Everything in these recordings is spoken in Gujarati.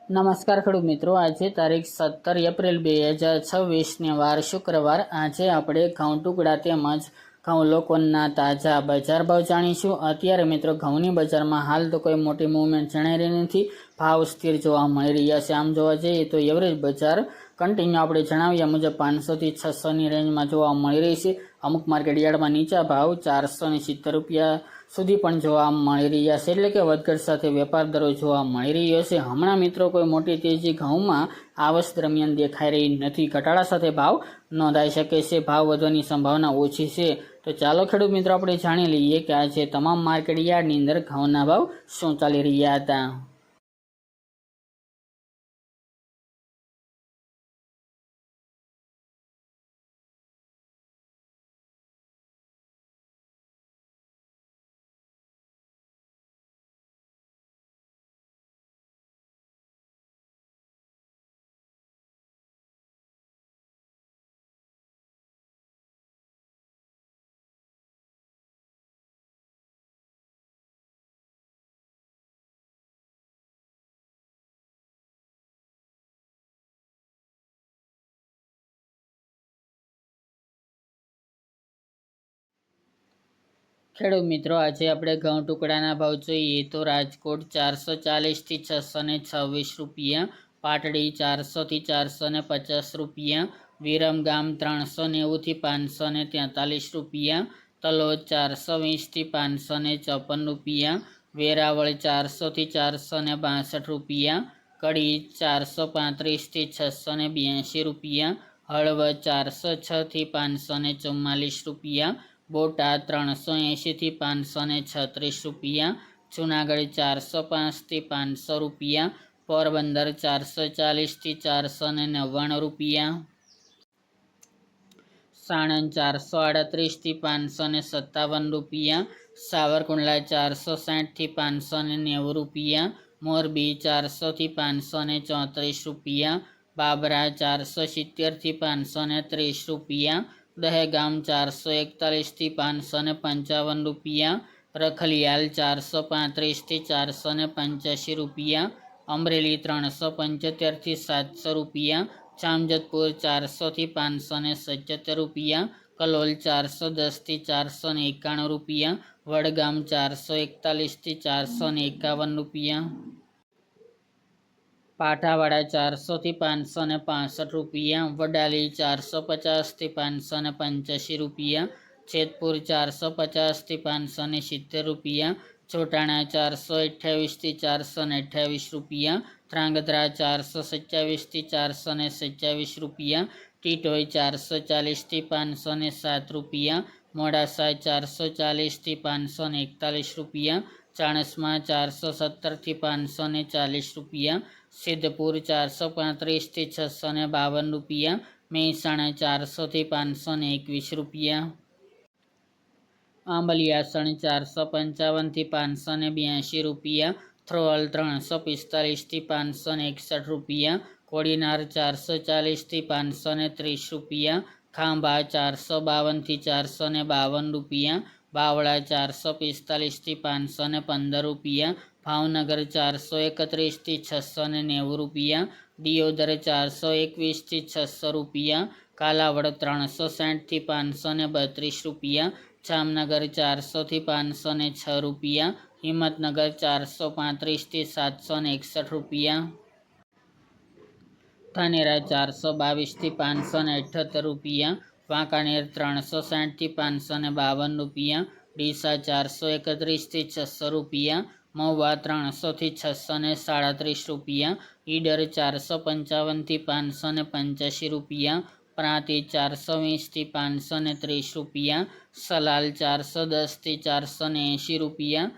નમસ્કાર ખેડૂત મિત્રો, આજે તારીખ 17 એપ્રિલ 2026 વાર શુક્રવાર. આજે આપણે ઘઉં ટુકડા તેમજ ઘઉં લોકોના તાજા બજાર ભાવ જાણીશું. અત્યારે મિત્રો ઘઉંની બજારમાં હાલ તો કોઈ મોટી મૂવમેન્ટ જણાઈ રહી નથી, ભાવ સ્થિર જોવા મળી રહ્યા છે. આમ જોવા જઈએ તો એવરેજ બજાર કન્ટિન્યુ આપણે જણાવ્યા મુજબ 500 થી 600ની રેન્જમાં જોવા મળી રહી છે. અમુક માર્કેટ યાર્ડમાં નીચા ભાવ 470 રૂપિયા સુધી પણ જોવા મળી રહ્યા છે, એટલે કે વધઘટ સાથે વેપાર દરો જોવા મળી રહ્યો છે. હમણાં મિત્રો કોઈ મોટી તેજી ઘઉંમાં આ વર્ષ દરમિયાન દેખાઈ રહી નથી. ઘટાડા સાથે ભાવ નોંધાઈ શકે છે, ભાવ વધવાની સંભાવના ઓછી છે. તો ચાલો ખેડૂત મિત્રો આપણે જાણી લઈએ કે આજે તમામ માર્કેટ યાર્ડની અંદર ઘઉંના ભાવ શું ચાલી રહ્યા હતા. ખેડૂત મિત્રો, આજે આપણે ઘઉં ટુકડાના ભાવ જોઈએ તો રાજકોટ 440 થી 626 રૂપિયા, પાટડી 400 થી 450 રૂપિયા, વિરમગામ 390 થી 543 રૂપિયા, તલોદ 420 થી 554 રૂપિયા, વેરાવળ 400 થી 462 રૂપિયા, કડી 435 થી 682 રૂપિયા, હળવદ 406 થી 544 રૂપિયા, બોટાદ 380 થી 536 રૂપિયા, જુનાગઢ 405 થી 500 રૂપિયા, પોરબંદર 440 થી 499 રૂપિયા, સાણંદ 438 થી 557 રૂપિયા, સાવરકુંડલા 460 થી 590 રૂપિયા, મોરબી 400 થી 534 રૂપિયા, બાબરા 470 થી 530 રૂપિયા, દહેગામ 441 થી 555 રૂપિયા, રખલિયાલ 435 થી 485 રૂપિયા, અમરેલી 375 થી 700 રૂપિયા, જામજોધપુર 400 થી 577 રૂપિયા, કલોલ 410 થી 491 રૂપિયા, વડગામ 441 થી 451 રૂપિયા, પાઠાવાડા 400 થી 565 રૂપિયા, વડાલી 450 થી 585 રૂપિયા, જેતપુર 450 થી 570 રૂપિયા, ચોટાણા 428 થી 428 રૂપિયા, ધ્રાંગધ્રા 427 થી 427 રૂપિયા, ટીટોઈ 440 થી 507 રૂપિયા, મોડાસા 440 થી 541 રૂપિયા, ચાણસ્મા 417 થી 540 રૂપિયા, સિદ્ધપુર 435 થી 652 રૂપિયા, મહેસાણા 400 થી 521 રૂપિયા, આંબલિયાસણ 455 થી 582 રૂપિયા, થ્રોલ 345 થી 561 રૂપિયા, કોડીનાર 440 થી 530 રૂપિયા, ખાંભા 452 થી 452 રૂપિયા, બાવળા 445 થી 515 રૂપિયા, ભાવનગર 431 થી 690 રૂપિયા, દિયોદર 421 થી 600 રૂપિયા, કાલાવડ 360 થી 532 રૂપિયા, જામનગર 400 થી 506 રૂપિયા, હિંમતનગર 435 થી 761 રૂપિયા, ધાનેરા 422 થી 578 રૂપિયા, વાંકાનેર 360 થી 552 રૂપિયા, ડીસા 431 થી 600 રૂપિયા, મહુવા 300 થી 637 રૂપિયા, ઈડર 455 થી 585 રૂપિયા, પ્રાંતિજ 420 થી 530 રૂપિયા, સલાલ 410 થી 480 રૂપિયા,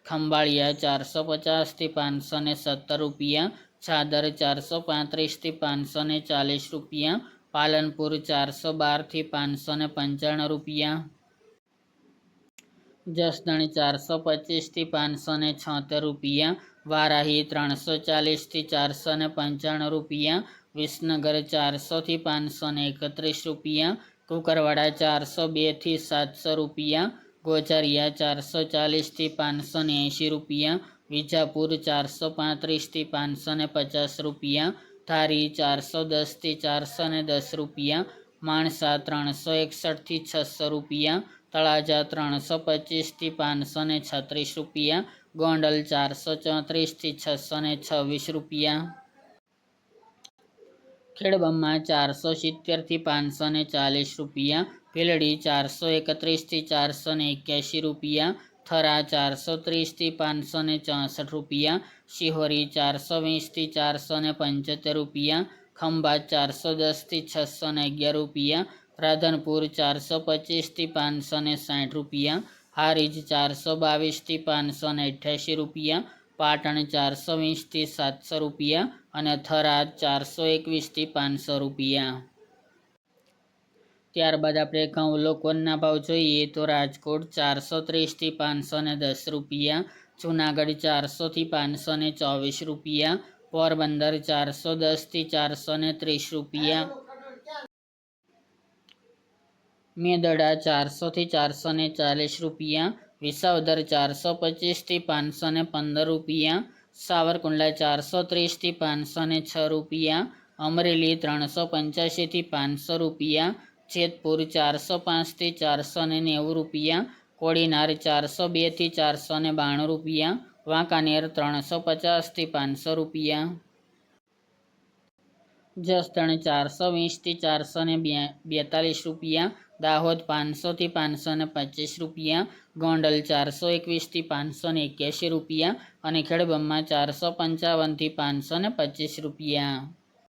ખંભાળિયા 450 થી 517 રૂપિયા, ચાદર 435 થી 540 રૂપિયા, પાલનપુર 412 થી 595 રૂપિયા, જસદણ 425 થી 576 રૂપિયા, વારાહી 340 થી 495 રૂપિયા, વિસનગર 400 થી 531 રૂપિયા, કુકરવાડા 402 થી 700 રૂપિયા, ગોઝારિયા 440 થી 580 રૂપિયા, વિજાપુર 435થી 550 રૂપિયા, ધારી 410થી 410 રૂપિયા, માણસા 361થી 600 રૂપિયા, તળાજા 325થી 536 રૂપિયા, ગોંડલ 434થી 626 રૂપિયા, ખેડબ્રહ્મા 470થી 540 રૂપિયા, ભીલડી 431થી 481 રૂપિયા, થરા 430થી 564 રૂપિયા, શિહોરી 420થી 475 રૂપિયા, ખંભાત 410થી 611 રૂપિયા, રાધનપુર 425થી 560 રૂપિયા, હારીજ 422થી 588 રૂપિયા, પાટણ 420થી 700 રૂપિયા અને થરાદ 421થી 500 રૂપિયા. ત્યારબાદ આપણે ઘઉં લોકોના ભાવ જોઈએ તો રાજકોટ 430થી 510 રૂપિયા, જૂનાગઢ 400થી 524 રૂપિયા, પોરબંદર 410થી 430 રૂપિયા, મેદડા 400થી 440 રૂપિયા, વિસાવદર 425થી 515 રૂપિયા, સાવરકુંડલા 430થી 506 રૂપિયા, અમરેલી 385થી 500 રૂપિયા, જેતપુર 405થી 490 રૂપિયા, કોડીનાર 402થી 492 રૂપિયા, વાંકાનેર 350થી 500 રૂપિયા, જસદણ 420થી 442 રૂપિયા, દાહોદ 500થી 525 રૂપિયા, ગોંડલ 421થી 581 રૂપિયા અને ખેડબ્રહ્મા 455થી 525 રૂપિયા.